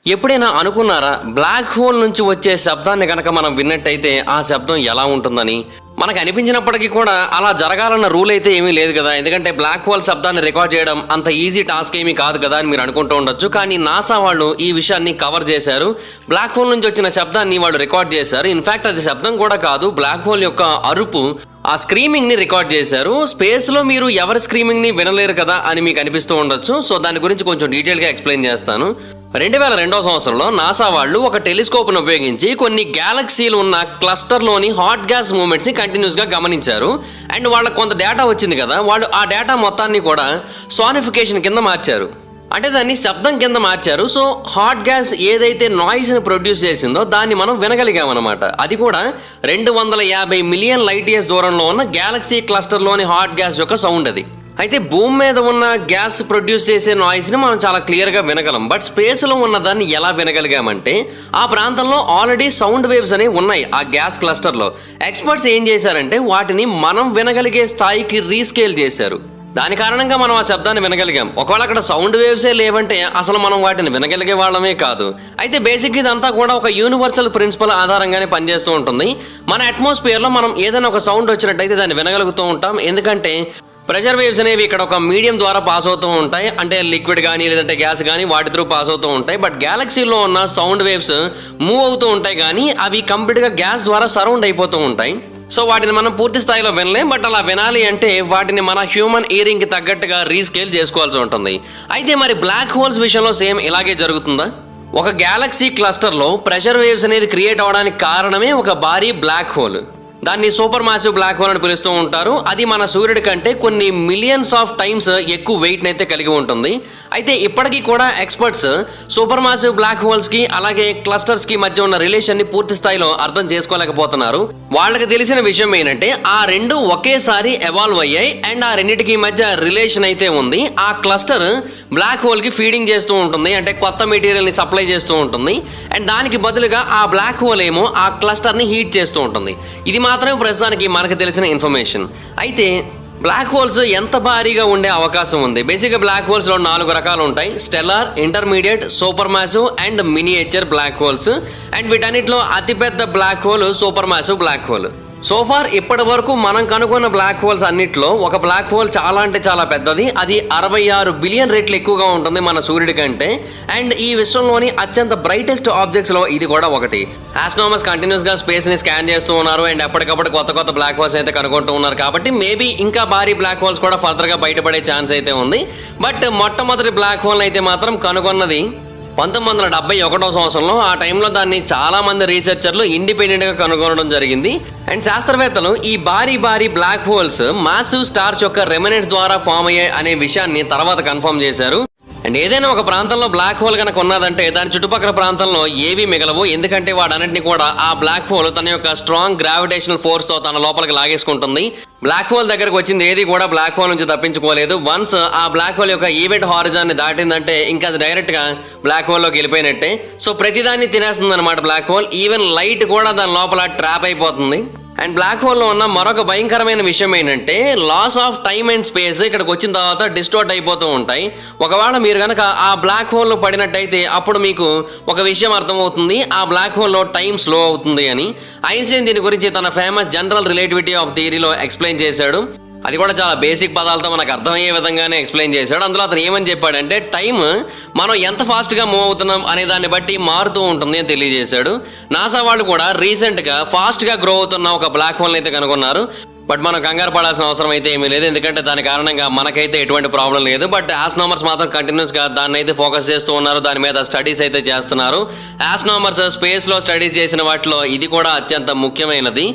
ఎప్పుడైనా అనుకున్నారా black hole నుంచి వచ్చే శబ్దాన్ని కనుక మనం విన్నట్టయితే ఆ శబ్దం ఎలా ఉంటుందని? మనకు అనిపించినప్పటికీ కూడా అలా జరగాలన్న రూల్ అయితే ఏమీ లేదు కదా. ఎందుకంటే బ్లాక్ హోల్ శబ్దాన్ని రికార్డ్ చేయడం అంత ఈజీ టాస్క్ ఏమీ కాదు కదా అని మీరు అనుకుంటూ ఉండొచ్చు. కానీ నాసా వాళ్ళు ఈ విషయాన్ని కవర్ చేశారు. బ్లాక్ హోల్ నుంచి వచ్చిన శబ్దాన్ని వాళ్ళు రికార్డ్ చేశారు. ఇన్ఫాక్ట్ అది శబ్దం కూడా కాదు, బ్లాక్ హోల్ యొక్క అరుపు, ఆ స్క్రీమింగ్ ని రికార్డ్ చేశారు. స్పేస్ లో మీరు ఎవరి స్క్రీమింగ్ ని వినలేరు కదా అని మీకు అనిపిస్తూ ఉండొచ్చు. సో దాని గురించి కొంచెం డీటెయిల్ గా ఎక్స్ప్లెయిన్ చేస్తాను. 2002వ సంవత్సరంలో నాసా వాళ్ళు ఒక టెలిస్కోప్ను ఉపయోగించి కొన్ని గ్యాలక్సీలు ఉన్న క్లస్టర్లోని హాట్ గ్యాస్ మూమెంట్స్ ని కంటిన్యూస్ గా గమనించారు. అండ్ వాళ్ళకి కొంత డేటా వచ్చింది కదా, వాళ్ళు ఆ డేటా మొత్తాన్ని కూడా సోనిఫికేషన్ కింద మార్చారు. అంటే దాన్ని శబ్దం కింద మార్చారు. సో హాట్ గ్యాస్ ఏదైతే నాయిస్ని ప్రొడ్యూస్ చేసిందో దాన్ని మనం వినగలిగామన్నమాట. అది కూడా 250 మిలియన్ లైట్ ఇయర్స్ దూరంలో ఉన్న గ్యాలక్సీ క్లస్టర్లోని హాట్ గ్యాస్ యొక్క సౌండ్ అది. అయితే భూమి మీద ఉన్న గ్యాస్ ప్రొడ్యూస్ చేసే నాయిస్ని మనం చాలా క్లియర్గా వినగలం. బట్ స్పేస్లో ఉన్న దాన్ని ఎలా వినగలిగామంటే ఆ ప్రాంతంలో ఆల్రెడీ సౌండ్ వేవ్స్ అనేవి ఉన్నాయి ఆ గ్యాస్ క్లస్టర్లో. ఎక్స్పర్ట్స్ ఏం చేశారంటే వాటిని మనం వినగలిగే స్థాయికి రీస్కేల్ చేశారు. దాని కారణంగా మనం ఆ శబ్దాన్ని వినగలిగాం. ఒకవేళ అక్కడ సౌండ్ వేవ్సే లేవంటే అసలు మనం వాటిని వినగలిగే వాళ్ళమే కాదు. అయితే బేసిక్ ఇదంతా కూడా ఒక యూనివర్సల్ ప్రిన్సిపల్ ఆధారంగానే పనిచేస్తూ ఉంటుంది. మన అట్మాస్ఫియర్లో మనం ఏదైనా ఒక సౌండ్ వచ్చినట్టయితే దాన్ని వినగలుగుతూ ఉంటాం. ఎందుకంటే ప్రెషర్ వేవ్స్ అనేవి ఇక్కడ ఒక మీడియం ద్వారా పాస్ అవుతూ ఉంటాయి. అంటే లిక్విడ్ కానీ లేదంటే గ్యాస్ కానీ వాటి త్రూ పాస్ అవుతూ ఉంటాయి. బట్ గ్యాలక్సీలో ఉన్న సౌండ్ వేవ్స్ మూవ్ అవుతూ ఉంటాయి కానీ అవి కంప్లీట్గా గ్యాస్ ద్వారా సరౌండ్ అయిపోతూ ఉంటాయి. సో వాటిని మనం పూర్తి స్థాయిలో వినలేం. బట్ అలా వినాలి అంటే వాటిని మన హ్యూమన్ ఇయరింగ్కి తగ్గట్టుగా రీస్కేల్ చేసుకోవాల్సి ఉంటుంది. అయితే మరి బ్లాక్ హోల్స్ విషయంలో సేమ్ ఇలాగే జరుగుతుందా? ఒక గ్యాలక్సీ క్లస్టర్లో ప్రెషర్ వేవ్స్ అనేది క్రియేట్ అవడానికి కారణమే ఒక భారీ బ్లాక్ హోల్. దాన్ని సూపర్ మాసివ్ బ్లాక్ హోల్ అని పిలుస్తూ ఉంటారు. అది మన సూర్యుడి కంటే కొన్ని మిలియన్స్ ఆఫ్ టైమ్స్ ఎక్కువ వెయిట్ని అయితే కలిగి ఉంటుంది. అయితే ఇప్పటికీ కూడా ఎక్స్పర్ట్స్ సూపర్ మాసివ్ బ్లాక్ హోల్స్కి అలాగే క్లస్టర్స్కి మధ్య ఉన్న రిలేషన్ని పూర్తి స్థాయిలో అర్థం చేసుకోలేకపోతున్నారు. వాళ్ళకి తెలిసిన విషయం ఏంటంటే ఆ రెండు ఒకేసారి ఎవాల్వ్ అయ్యాయి అండ్ ఆ రెండింటికి మధ్య రిలేషన్ అయితే ఉంది. ఆ క్లస్టర్ బ్లాక్ హోల్కి ఫీడింగ్ చేస్తూ ఉంటుంది, అంటే కొత్త మెటీరియల్ని సప్లై చేస్తూ ఉంటుంది. అండ్ దానికి బదులుగా ఆ బ్లాక్ హోల్ ఏమో ఆ క్లస్టర్ని హీట్ చేస్తూ ఉంటుంది. ఇది మాత్రమే ప్రస్తుతానికి మనకు తెలిసిన ఇన్ఫర్మేషన్. అయితే బ్లాక్ హోల్స్ ఎంత భారీగా ఉండే అవకాశం ఉంది? బేసిక్గా బ్లాక్ హోల్స్లో 4 రకాలు ఉంటాయి: stellar, intermediate, super massive and miniature black holes. And వీటన్నిటిలో అతిపెద్ద black hole super massive black hole. So far ఇప్పటి వరకు మనం కనుగొన్న బ్లాక్ హోల్స్ అన్నిట్లో ఒక బ్లాక్ హోల్ చాలా అంటే చాలా పెద్దది. అది 66 బిలియన్ రెట్లు ఎక్కువగా ఉంటుంది మన సూర్యుడి కంటే. అండ్ ఈ విశ్వంలోని అత్యంత బ్రైటెస్ట్ ఆబ్జెక్ట్స్లో ఇది కూడా ఒకటి. ఆస్ట్రోనమర్స్ కంటిన్యూస్గా స్పేస్ని స్కాన్ చేస్తూ ఉన్నారు అండ్ ఎప్పటికప్పుడు కొత్త బ్లాక్ హోల్స్ అయితే కనుగొంటూ ఉన్నారు. కాబట్టి మేబీ ఇంకా భారీ బ్లాక్ హోల్స్ కూడా ఫర్దర్గా బయటపడే ఛాన్స్ అయితే ఉంది. బట్ మొట్టమొదటి బ్లాక్ హోల్ అయితే మాత్రం కనుగొన్నది 1971వ సంవత్సరంలో. ఆ టైంలో దాన్ని చాలా మంది రీసెర్చర్లు ఇండిపెండెంట్గా కనుగొనడం జరిగింది. అండ్ శాస్త్రవేత్తలు ఈ భారీ బ్లాక్ హోల్స్ మాసివ్ స్టార్స్ యొక్క రెమినెంట్స్ ద్వారా ఫామ్ అయ్యాయి అనే విషయాన్ని తర్వాత కన్ఫర్మ్ చేశారు. అండ్ ఏదైనా ఒక ప్రాంతంలో బ్లాక్ హోల్ కనుక ఉన్నదంటే దాని చుట్టుపక్కల ప్రాంతంలో ఏవీ మిగలవు. ఎందుకంటే వాటన్నిటిని కూడా ఆ బ్లాక్ హోల్ తన యొక్క స్ట్రాంగ్ గ్రావిటేషనల్ ఫోర్స్తో తన లోపలికి లాగేసుకుంటుంది. బ్లాక్ హోల్ దగ్గరకు వచ్చింది ఏది కూడా బ్లాక్ హోల్ నుంచి తప్పించుకోలేదు. వన్స్ ఆ బ్లాక్ హోల్ యొక్క ఈవెంట్ హారిజాన్ని దాటిందంటే ఇంకా అది డైరెక్ట్గా బ్లాక్ హోల్లోకి వెళ్ళిపోయినట్టే. సో ప్రతిదాన్ని తినేస్తుంది అనమాట బ్లాక్ హోల్. ఈవెన్ లైట్ కూడా దాని లోపల ట్రాప్ అయిపోతుంది. అండ్ బ్లాక్ హోల్లో ఉన్న మరొక భయంకరమైన విషయం ఏంటంటే loss of time and space ఇక్కడికి వచ్చిన తర్వాత డిస్టోర్ట్ అయిపోతూ ఉంటాయి. ఒకవేళ మీరు కనుక ఆ బ్లాక్ హోల్లో పడినట్టయితే అప్పుడు మీకు ఒక విషయం అర్థమవుతుంది: ఆ బ్లాక్ హోల్లో టైం స్లో అవుతుంది అని. ఐన్స్టైన్ దీని గురించి తన ఫేమస్ జనరల్ రిలేటివిటీ ఆఫ్ థియరీలో ఎక్స్ప్లెయిన్ చేశాడు. అది కూడా చాలా బేసిక్ పదాలతో మనకు అర్థమయ్యే విధంగానే ఎక్స్ప్లెయిన్ చేశాడు. అందులో అతను ఏమని చెప్పాడంటే టైం మనం ఎంత ఫాస్ట్గా మూవ్ అవుతున్నాం అనే దాన్ని బట్టి మారుతూ ఉంటుంది అని తెలియజేశాడు. నాసా వాళ్ళు కూడా రీసెంట్గా ఫాస్ట్గా గ్రో అవుతున్న ఒక బ్లాక్ హోల్ని అయితే కనుగొన్నారు. బట్ మనం కంగారు పడాల్సిన అవసరం అయితే ఏమీ లేదు, ఎందుకంటే దాని కారణంగా మనకైతే ఎటువంటి ప్రాబ్లం లేదు. బట్ ఆస్ట్రోనమర్స్ మాత్రం కంటిన్యూస్గా దాన్ని అయితే ఫోకస్ చేస్తూ ఉన్నారు, దాని మీద స్టడీస్ అయితే చేస్తున్నారు. ఆస్ట్రోనమర్స్ స్పేస్లో స్టడీస్ చేసిన వాటిలో ఇది కూడా అత్యంత ముఖ్యమైనది.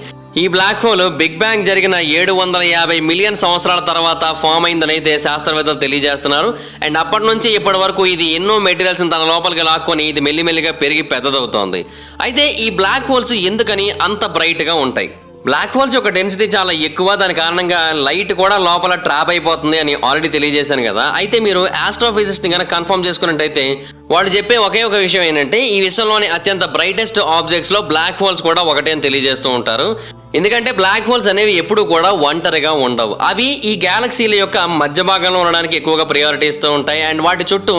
ఈ బ్లాక్ హోల్ బిగ్ బ్యాంగ్ జరిగిన 750 మిలియన్ సంవత్సరాల తర్వాత ఫామ్ అయిందని అయితే శాస్త్రవేత్తలు తెలియజేస్తున్నారు. అండ్ అప్పటి నుంచి ఇప్పటి వరకు ఇది ఎన్నో మెటీరియల్స్ని తన లోపలికి లాక్కొని ఇది మెల్లిమెల్లిగా పెరిగి పెద్దదవుతోంది. అయితే ఈ బ్లాక్ హోల్స్ ఎందుకని అంత బ్రైట్గా ఉంటాయి? బ్లాక్ హోల్స్ యొక్క డెన్సిటీ చాలా ఎక్కువ, దాని కారణంగా లైట్ కూడా లోపల ట్రాప్ అయిపోతుంది అని ఆల్రెడీ తెలియజేశాను కదా. అయితే మీరు ఆస్ట్రోఫిజిక్స్ని కనుక కన్ఫర్మ్ చేసుకున్నట్టయితే వాళ్ళు చెప్పే ఒకే ఒక విషయం ఏంటంటే ఈ విశ్వంలోని అత్యంత బ్రైటెస్ట్ ఆబ్జెక్ట్స్లో బ్లాక్ హోల్స్ కూడా ఒకటే అని తెలియజేస్తూ ఉంటారు. ఎందుకంటే బ్లాక్ హోల్స్ అనేవి ఎప్పుడు కూడా ఒంటరిగా ఉండవు. అవి ఈ గ్యాలక్సీల యొక్క మధ్య భాగంలో ఉండడానికి ఎక్కువగా ప్రయారిటీ ఇస్తూ ఉంటాయి. అండ్ వాటి చుట్టూ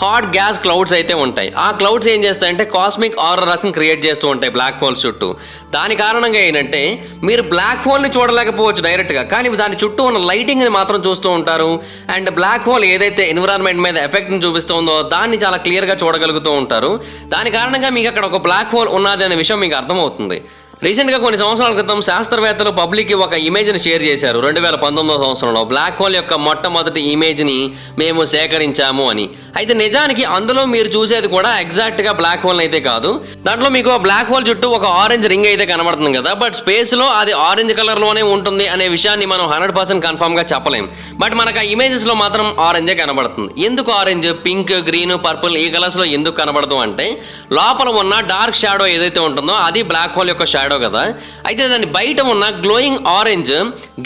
హాట్ గ్యాస్ క్లౌడ్స్ అయితే ఉంటాయి. ఆ క్లౌడ్స్ ఏం చేస్తాయంటే కాస్మిక్ ఆరోరాస్ని క్రియేట్ చేస్తూ ఉంటాయి బ్లాక్ హోల్స్ చుట్టూ. దాని కారణంగా ఏంటంటే మీరు బ్లాక్ హోల్ని చూడలేకపోవచ్చు డైరెక్ట్గా, కానీ దాని చుట్టూ ఉన్న లైటింగ్ని మాత్రం చూస్తూ ఉంటారు. అండ్ బ్లాక్ హోల్ ఏదైతే ఎన్విరాన్మెంట్ మీద ఎఫెక్ట్ని చూపిస్తుందో దాన్ని చాలా క్లియర్గా చూడగలుగుతూ ఉంటారు. దాని కారణంగా మీకు అక్కడ ఒక బ్లాక్ హోల్ ఉన్నది అనే విషయం మీకు అర్థమవుతుంది. రీసెంట్గా కొన్ని సంవత్సరాల క్రితం శాస్త్రవేత్తలు పబ్లిక్కి ఒక ఇమేజ్ని షేర్ చేశారు. 2019 సంవత్సరంలో బ్లాక్ హోల్ యొక్క మొట్టమొదటి ఇమేజ్ని మేము సేకరించాము అని. అయితే నిజానికి అందులో మీరు చూసేది కూడా ఎగ్జాక్ట్గా బ్లాక్ హోల్ అయితే కాదు. దాంట్లో మీకు బ్లాక్ హోల్ చుట్టూ ఒక ఆరెంజ్ రింగ్ అయితే కనబడుతుంది కదా, బట్ స్పేస్లో అది ఆరెంజ్ కలర్లోనే ఉంటుంది అనే విషయాన్ని మనం 100% కన్ఫర్మ్గా చెప్పలేం. బట్ మనకు ఆ ఇమేజెస్లో మాత్రం ఆరెంజే కనబడుతుంది. ఎందుకు ఆరెంజ్, పింక్, గ్రీన్, పర్పుల్ ఈ కలర్స్లో ఎందుకు కనబడదు అంటే లోపల ఉన్న డార్క్ షాడో ఏదైతే ఉంటుందో అది బ్లాక్ హోల్ యొక్క షాడో కదా. అయితే దాని బయట ఉన్న గ్లోయింగ్ ఆరెంజ్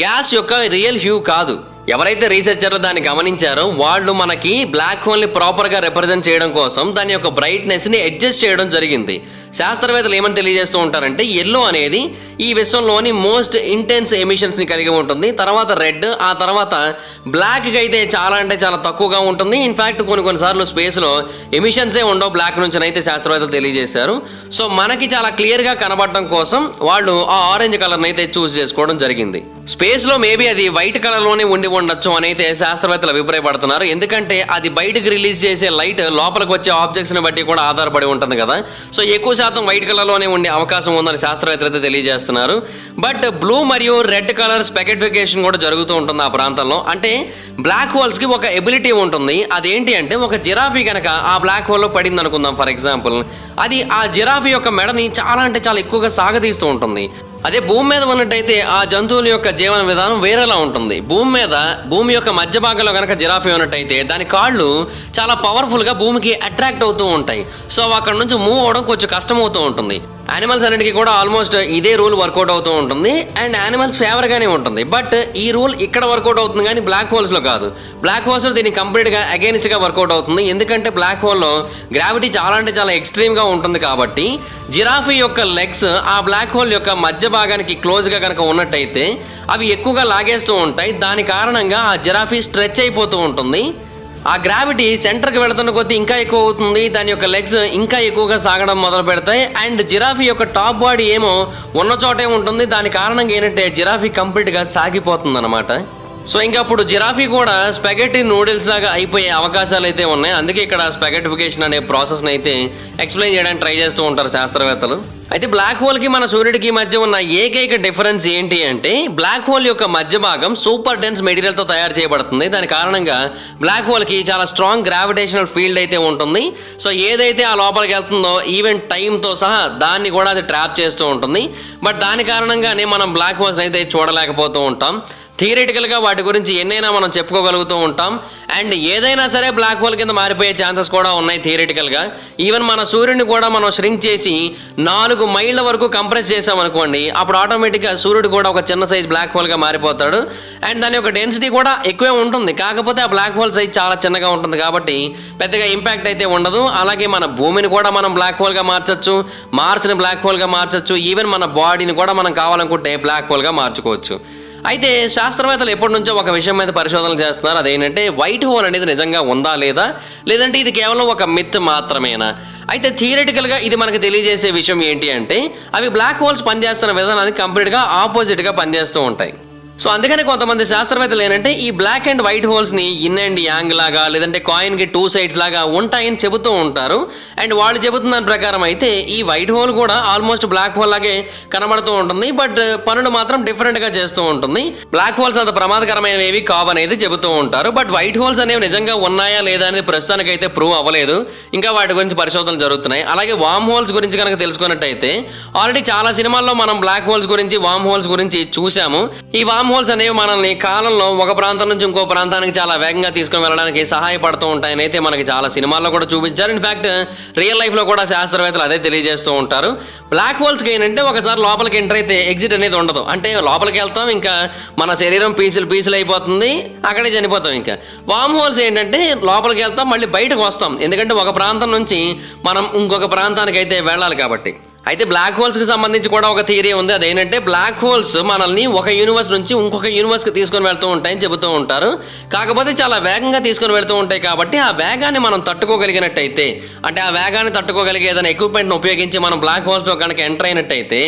గ్యాస్ యొక్క రియల్ హ్యూ కాదు. ఎవరైతే రీసెర్చర్లు దాన్ని గమనించారో వాళ్ళు మనకి బ్లాక్ హోల్ని ప్రాపర్గా రిప్రజెంట్ చేయడం కోసం దాని యొక్క బ్రైట్నెస్ని అడ్జస్ట్ చేయడం జరిగింది. శాస్త్రవేత్తలు ఏమని తెలియజేస్తూ ఉంటారంటే ఎల్లో అనేది ఈ విశ్వంలోని మోస్ట్ ఇంటెన్స్ ఎమిషన్స్ని కలిగి ఉంటుంది. తర్వాత రెడ్, ఆ తర్వాత బ్లాక్కి అయితే చాలా అంటే చాలా తక్కువగా ఉంటుంది. ఇన్ఫ్యాక్ట్ కొన్నిసార్లు స్పేస్లో ఎమిషన్సే ఉండవు బ్లాక్ నుంచి అయితే శాస్త్రవేత్తలు తెలియజేశారు. సో మనకి చాలా క్లియర్గా కనబడడం కోసం వాళ్ళు ఆ ఆరెంజ్ కలర్ని అయితే చూస్ చేసుకోవడం జరిగింది. స్పేస్లో మేబీ అది వైట్ కలర్లోనే ఉండి ఉండొచ్చు అని అయితే శాస్త్రవేత్తలు అభిప్రాయపడుతున్నారు. ఎందుకంటే అది బయటకు రిలీజ్ చేసే లైట్ లోపలికి వచ్చే ఆబ్జెక్ట్స్ని బట్టి కూడా ఆధారపడి ఉంటుంది కదా. సో ఎక్కువ శాతం వైట్ కలర్లోనే ఉండే అవకాశం ఉందని శాస్త్రవేత్తలు అయితే తెలియజేస్తున్నారు. బట్ బ్లూ మరియు రెడ్ కలర్ స్పెకిఫికేషన్ కూడా జరుగుతూ ఉంటుంది ఆ ప్రాంతంలో. అంటే బ్లాక్ హోల్స్కి ఒక ఎబిలిటీ ఉంటుంది. అదేంటి అంటే ఒక జిరాఫీ కనుక ఆ బ్లాక్ హోల్లో పడింది అనుకుందాం ఫర్ ఎగ్జాంపుల్, అది ఆ జిరాఫీ యొక్క మెడని చాలా అంటే చాలా ఎక్కువగా సాగదీస్తూ ఉంటుంది. అదే భూమి మీద ఉన్నట్టయితే ఆ జంతువుల యొక్క జీవన విధానం వేరేలా ఉంటుంది. భూమి యొక్క మధ్య భాగంలో కనుక జిరాఫీ ఉన్నట్టయితే దాని కాళ్ళు చాలా పవర్ఫుల్గా భూమికి అట్రాక్ట్ అవుతూ ఉంటాయి. సో అక్కడ నుంచి మూవ్ అవడం కొంచెం కష్టం అవుతూ ఉంటుంది. యానిమల్స్ అన్నిటికీ కూడా ఆల్మోస్ట్ ఇదే రూల్ వర్కౌట్ అవుతూ ఉంటుంది అండ్ యానిమల్స్ ఫేవర్గానే ఉంటుంది. బట్ ఈ రూల్ ఇక్కడ వర్కౌట్ అవుతుంది కానీ బ్లాక్ హోల్స్లో కాదు. బ్లాక్ హోల్స్లో దీన్ని కంప్లీట్గా అగైన్స్ట్గా వర్కౌట్ అవుతుంది. ఎందుకంటే బ్లాక్ హోల్లో గ్రావిటీ చాలా అంటే చాలా ఎక్స్ట్రీమ్గా ఉంటుంది కాబట్టి జిరాఫీ యొక్క లెగ్స్ ఆ బ్లాక్ హోల్ యొక్క మధ్య భాగానికి క్లోజ్గా కనుక ఉన్నట్టయితే అవి ఎక్కువగా లాగేస్తూ ఉంటాయి. దాని కారణంగా ఆ జిరాఫీ స్ట్రెచ్ అయిపోతూ ఉంటుంది. ఆ గ్రావిటీ సెంటర్కి వెళుతున్న కొద్దీ ఇంకా ఎక్కువ అవుతుంది. దాని యొక్క లెగ్స్ ఇంకా ఎక్కువగా సాగడం మొదలు పెడతాయి. అండ్ జిరాఫీ యొక్క టాప్ బాడీ ఏమో ఉన్న చోటే ఉంటుంది. దాని కారణంగా ఏంటంటే జిరాఫీ కంప్లీట్గా సాగిపోతుంది అనమాట. సో ఇంకా అప్పుడు జిరాఫీ కూడా స్పెగెటీ నూడిల్స్ లాగా అయిపోయే అవకాశాలు అయితే ఉన్నాయి. అందుకే ఇక్కడ స్పెగెటిఫికేషన్ అనే ప్రాసెస్ని అయితే ఎక్స్ప్లెయిన్ చేయడానికి ట్రై చేస్తూ ఉంటారు శాస్త్రవేత్తలు. అయితే బ్లాక్ హోల్కి మన సూర్యుడికి మధ్య ఉన్న ఏకైక డిఫరెన్స్ ఏంటి అంటే బ్లాక్ హోల్ యొక్క మధ్య భాగం సూపర్ డెన్స్ మెటీరియల్తో తయారు చేయబడుతుంది. దాని కారణంగా బ్లాక్ హోల్కి చాలా స్ట్రాంగ్ గ్రావిటేషనల్ ఫీల్డ్ అయితే ఉంటుంది. సో ఏదైతే ఆ లోపలికి వెళ్తుందో ఈవెన్ టైంతో సహా దాన్ని కూడా అది ట్రాప్ చేస్తూ ఉంటుంది. బట్ దాని కారణంగానే మనం బ్లాక్ హోల్స్ అయితే చూడలేకపోతూ ఉంటాం. థియరిటికల్గా వాటి గురించి ఎన్నైనా మనం చెప్పుకోగలుగుతూ ఉంటాం. అండ్ ఏదైనా సరే బ్లాక్ హోల్ కింద మారిపోయే ఛాన్సెస్ కూడా ఉన్నాయి థియరిటికల్గా. ఈవెన్ మన సూర్యుడిని కూడా మనం ష్రింక్ చేసి 4 మైళ్ళ వరకు కంప్రెస్ చేసామనుకోండి, అప్పుడు ఆటోమేటిక్గా సూర్యుడు కూడా ఒక చిన్న సైజ్ బ్లాక్ హోల్గా మారిపోతాడు. అండ్ దాని యొక్క డెన్సిటీ కూడా ఎక్కువే ఉంటుంది. కాకపోతే ఆ బ్లాక్ హోల్ సైజ్ చాలా చిన్నగా ఉంటుంది కాబట్టి పెద్దగా ఇంపాక్ట్ అయితే ఉండదు. అలాగే మన భూమిని కూడా మనం బ్లాక్ హోల్గా మార్చచ్చు, మార్స్ని బ్లాక్ హోల్గా మార్చచ్చు, ఈవెన్ మన బాడీని కూడా మనం కావాలనుకుంటే బ్లాక్ హోల్గా మార్చుకోవచ్చు. అయితే శాస్త్రవేత్తలు ఎప్పటి నుంచో ఒక విషయం మీద పరిశోధనలు చేస్తున్నారు. అదేంటంటే వైట్ హోల్ అనేది నిజంగా ఉందా లేదా, లేదంటే ఇది కేవలం ఒక మిత్ మాత్రమేనా. అయితే థియరిటికల్గా ఇది మనకు తెలియజేసే విషయం ఏంటి అంటే అవి బ్లాక్ హోల్స్ పనిచేస్తున్న విధానానికి కంప్లీట్గా ఆపోజిట్గా పనిచేస్తూ ఉంటాయి. సో అందుకని కొంతమంది శాస్త్రవేత్తలు ఏంటంటే ఈ బ్లాక్ అండ్ వైట్ హోల్స్ని ఇన్ అండ్ యాంగ్ లాగా లేదంటే కాయిన్కి 2 సైడ్స్ లాగా ఉంటాయని చెబుతూ ఉంటారు. అండ్ వాళ్ళు చెబుతున్న దాని ప్రకారం అయితే ఈ వైట్ హోల్ కూడా ఆల్మోస్ట్ బ్లాక్ హోల్ లాగే కనబడుతూ ఉంటుంది. బట్ పనులు మాత్రం డిఫరెంట్గా చేస్తూ ఉంటుంది. బ్లాక్ హోల్స్ అంత ప్రమాదకరమైనవి కావనేది చెబుతూ ఉంటారు. బట్ వైట్ హోల్స్ అనేవి నిజంగా ఉన్నాయా లేదా అనేది ప్రస్తుతానికైతే ప్రూవ్ అవ్వలేదు. ఇంకా వాటి గురించి పరిశోధనలు జరుగుతున్నాయి. అలాగే వామ్ హోల్స్ గురించి కనుక తెలుసుకున్నట్టయితే ఆల్రెడీ చాలా సినిమాల్లో మనం బ్లాక్ హోల్స్ గురించి వామ్ హోల్స్ గురించి చూసాము. ఈ వామ్ హోల్స్ అనేవి మనల్ని కాలంలో ఒక ప్రాంతం నుంచి ఇంకో ప్రాంతానికి చాలా వేగంగా తీసుకుని వెళ్ళడానికి సహాయపడుతూ ఉంటాయని అయితే మనకి చాలా సినిమాల్లో కూడా చూపించారు. ఇన్ఫాక్ట్ రియల్ లైఫ్లో కూడా శాస్త్రవేత్తలు అదే తెలియజేస్తూ ఉంటారు. బ్లాక్ హోల్స్కి ఏంటంటే ఒకసారి లోపలికి ఎంటర్ అయితే ఎగ్జిట్ అనేది ఉండదు. అంటే లోపలికి వెళ్తాం, ఇంకా మన శరీరం పీసులు అయిపోతుంది, అక్కడే చనిపోతాం. ఇంకా వామ్ హోల్స్ ఏంటంటే లోపలికి వెళ్తాం, మళ్ళీ బయటకు వస్తాం. ఎందుకంటే ఒక ప్రాంతం నుంచి మనం ఇంకొక ప్రాంతానికి అయితే వెళ్ళాలి కాబట్టి. అయితే బ్లాక్ హోల్స్ కి సంబంధించి కూడా ఒక థియరీ ఉంది. అదేంటంటే బ్లాక్ హోల్స్ మనల్ని ఒక యూనివర్స్ నుంచి ఇంకొక యూనివర్స్ కి తీసుకొని వెళ్తూ ఉంటాయని చెబుతూ ఉంటారు. కాకపోతే చాలా వేగంగా తీసుకొని వెళ్తూ ఉంటాయి కాబట్టి ఆ వేగాన్ని మనం తట్టుకోగలిగినట్టయితే, అంటే ఆ వేగాన్ని తట్టుకోగలిగే ఏదైనా ఎక్విప్మెంట్ ఉపయోగించి మనం బ్లాక్ హోల్స్ లో కనుక ఎంటర్ అయినట్టయితే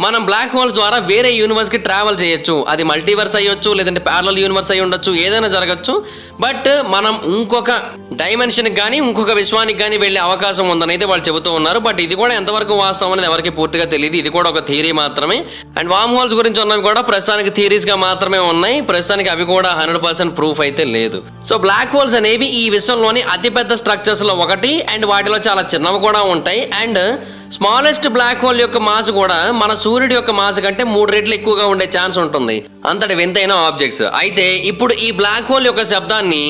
మనం బ్లాక్ హోల్స్ ద్వారా వేరే యూనివర్స్ కి ట్రావెల్ చేయొచ్చు. అది మల్టీవర్స్ అయ్యొచ్చు, లేదంటే ప్యారలల్ యూనివర్స్ అయి ఉండొచ్చు, ఏదైనా జరగచ్చు. బట్ మనం ఇంకొక డైమెన్షన్ కానీ ఇంకొక విశ్వానికి కానీ వెళ్ళే అవకాశం ఉందని అయితే వాళ్ళు చెబుతూ ఉన్నారు. బట్ ఇది కూడా ఎంతవరకు వాస్తవం అనేది ఎవరికి పూర్తిగా తెలియదు. ఇది కూడా ఒక థియరీ మాత్రమే. అండ్ వామ్ హోల్స్ గురించి ఉన్నవి కూడా ప్రస్తుతానికి థియరీస్ గా మాత్రమే ఉన్నాయి. ప్రస్తుతానికి అవి కూడా 100% ప్రూఫ్ అయితే లేదు. సో బ్లాక్ హోల్స్ అనేవి ఈ విశ్వంలోని అతిపెద్ద స్ట్రక్చర్స్ లో ఒకటి. అండ్ వాటిలో చాలా చిన్నవి కూడా ఉంటాయి. అండ్ స్మాలెస్ట్ బ్లాక్ హోల్ యొక్క మాస్ కూడా మన సూర్యుడి యొక్క మాస్ కంటే 3 రెట్లు ఎక్కువగా ఉండే ఛాన్స్ ఉంటుంది. అంతటి వింతైన ఆబ్జెక్ట్స్. అయితే ఇప్పుడు ఈ బ్లాక్ హోల్ యొక్క శబ్దాన్ని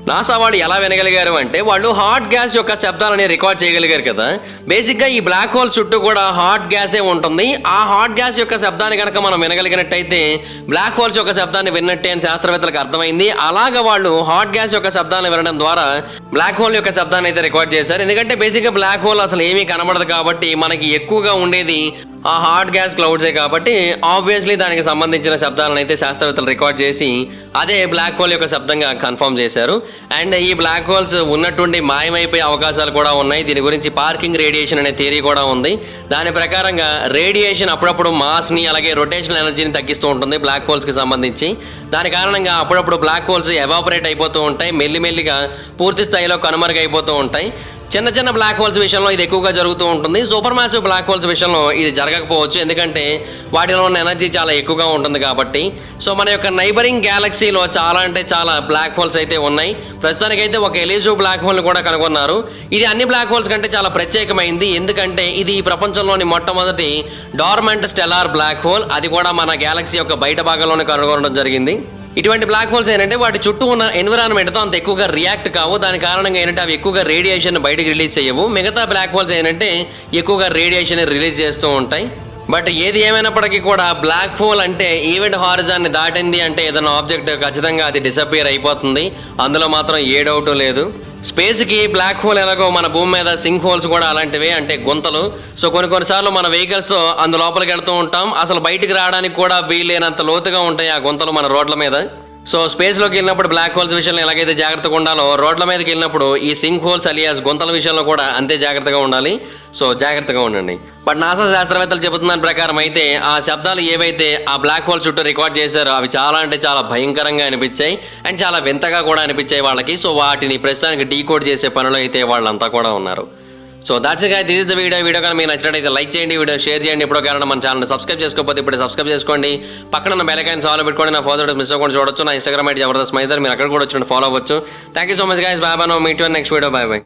నాసా వాళ్ళు ఎలా వినగలిగారు అంటే వాళ్ళు హాట్ గ్యాస్ యొక్క శబ్దాలని రికార్డ్ చేయగలిగారు కదా. బేసిక్గా ఈ బ్లాక్ హోల్ చుట్టూ కూడా హాట్ గ్యాసే ఉంటుంది. ఆ హాట్ గ్యాస్ యొక్క శబ్దాన్ని కనుక మనం వినగలిగినట్టయితే బ్లాక్ హోల్స్ యొక్క శబ్దాన్ని విన్నట్టే అని శాస్త్రవేత్తలకు అర్థమైంది. అలాగా వాళ్ళు హాట్ గ్యాస్ యొక్క శబ్దాన్ని వినడం ద్వారా బ్లాక్ హోల్ యొక్క శబ్దాన్ని అయితే రికార్డ్ చేశారు. ఎందుకంటే బేసిక్గా బ్లాక్ హోల్ అసలు ఏమీ కనబడదు కాబట్టి మనకి ఎక్కువగా ఉండేది ఆ హాట్ గ్యాస్ క్లౌడ్సే కాబట్టి ఆబ్వియస్లీ దానికి సంబంధించిన శబ్దాలను అయితే శాస్త్రవేత్తలు రికార్డ్ చేసి అదే బ్లాక్ హోల్ యొక్క శబ్దంగా కన్ఫర్మ్ చేశారు. అండ్ ఈ బ్లాక్ హోల్స్ ఉన్నట్టుండి మాయమైపోయే అవకాశాలు కూడా ఉన్నాయి. దీని గురించి పార్కింగ్ రేడియేషన్ అనే థియరీ కూడా ఉంది. దాని ప్రకారంగా రేడియేషన్ అప్పుడప్పుడు మాస్ని అలాగే రొటేషనల్ ఎనర్జీని తగ్గిస్తూ ఉంటుంది బ్లాక్ హోల్స్కి సంబంధించి. దాని కారణంగా అప్పుడప్పుడు బ్లాక్ హోల్స్ ఎవాపరేట్ అయిపోతూ ఉంటాయి, మెల్లిమెల్లిగా పూర్తి స్థాయిలో కనుమరుగైపోతూ ఉంటాయి. చిన్న చిన్న బ్లాక్ హోల్స్ విషయంలో ఇది ఎక్కువగా జరుగుతూ ఉంటుంది. సూపర్ మ్యాసివ్ బ్లాక్ హోల్స్ విషయంలో ఇది జరగకపోవచ్చు, ఎందుకంటే వాటిలో ఉన్న ఎనర్జీ చాలా ఎక్కువగా ఉంటుంది కాబట్టి. సో మన యొక్క నైబరింగ్ గ్యాలక్సీలో చాలా అంటే చాలా బ్లాక్ హోల్స్ అయితే ఉన్నాయి. ప్రస్తుతానికైతే ఒక ఎలిజివ్ బ్లాక్ హోల్ని కూడా కనుగొన్నారు. ఇది అన్ని బ్లాక్ హోల్స్ కంటే చాలా ప్రత్యేకమైంది, ఎందుకంటే ఇది ఈ ప్రపంచంలోని మొట్టమొదటి డార్మెంట్ స్టెల్లార్ బ్లాక్ హోల్. అది కూడా మన గ్యాలక్సీ యొక్క బయట భాగంలోనే కనుగొనడం జరిగింది. ఇటువంటి బ్లాక్ హోల్స్ ఏంటంటే వాటి చుట్టూ ఉన్న ఎన్విరాన్మెంట్తో అంత ఎక్కువగా రియాక్ట్ కావు. దాని కారణంగా ఏంటంటే అవి ఎక్కువగా రేడియేషన్ బయటకు రిలీజ్ చేయవు. మిగతా బ్లాక్ హోల్స్ ఏంటంటే ఎక్కువగా రేడియేషన్ రిలీజ్ చేస్తూ ఉంటాయి. బట్ ఏది ఏమైనప్పటికీ కూడా బ్లాక్ హోల్ అంటే ఈవెంట్ హారిజాన్ని దాటింది అంటే ఏదైనా ఆబ్జెక్ట్ ఖచ్చితంగా అది డిసపియర్ అయిపోతుంది. అందులో మాత్రం ఏ డౌట్ లేదు. స్పేస్కి బ్లాక్ హోల్ ఎలాగో మన భూమి మీద సింక్ హోల్స్ కూడా అలాంటివే, అంటే గుంతలు. సో కొన్నిసార్లు మన వెహికల్స్ అందులోపలికి వెళ్తూ ఉంటాం, అసలు బయటికి రావడానికి కూడా వీలైనంత లోతుగా ఉంటాయి ఆ గుంతలు మన రోడ్ల మీద. సో స్పేస్లోకి వెళ్ళినప్పుడు బ్లాక్ హోల్స్ విషయంలో ఎలాగైతే జాగ్రత్తగా ఉండాలో, రోడ్ల మీదకి వెళ్ళినప్పుడు ఈ సింక్ హోల్స్ అలియాస్ గుంతల విషయంలో కూడా అంతే జాగ్రత్తగా ఉండాలి. సో జాగ్రత్తగా ఉండండి. బట్ నాసా శాస్త్రవేత్తలు చెబుతున్న ప్రకారం అయితే ఆ శబ్దాలు ఏవైతే ఆ బ్లాక్ హోల్ చుట్టూ రికార్డ్ చేశారో అవి చాలా అంటే చాలా భయంకరంగా అనిపించాయి అండ్ చాలా వింతగా కూడా అనిపించాయి వాళ్ళకి. సో వాటిని ప్రస్తుతానికి డీకోడ్ చేసే పనులు అయితే వాళ్ళంతా కూడా ఉన్నారు. So that's guys, this is the video కానీ మీకు నచ్చినట్లయితే లైక్ చేయండి, వీడియో షేర్ చేయండి. ఇప్పుడు కారణం మన ఛానల్ సబ్స్క్రైబ్ చేసుకోకపోతే ఇప్పుడు సబ్స్క్రైబ్ చేసుకోండి. పక్కన ఉన్న బెల్ ఐకాన్ ఆల్ పెట్టుకోండి. నా ఫాలో మిస్ అవ్వకుండా చూడొచ్చు. నా ఇన్స్టాగ్రామ్ ఐడి జబర్దస్త్ మైదర్, మీరు అక్కడ కూడా వచ్చి ఫాలో అవ్వచ్చు. Thank you so much guys. Bye bye. Meet you next video. Bye bye.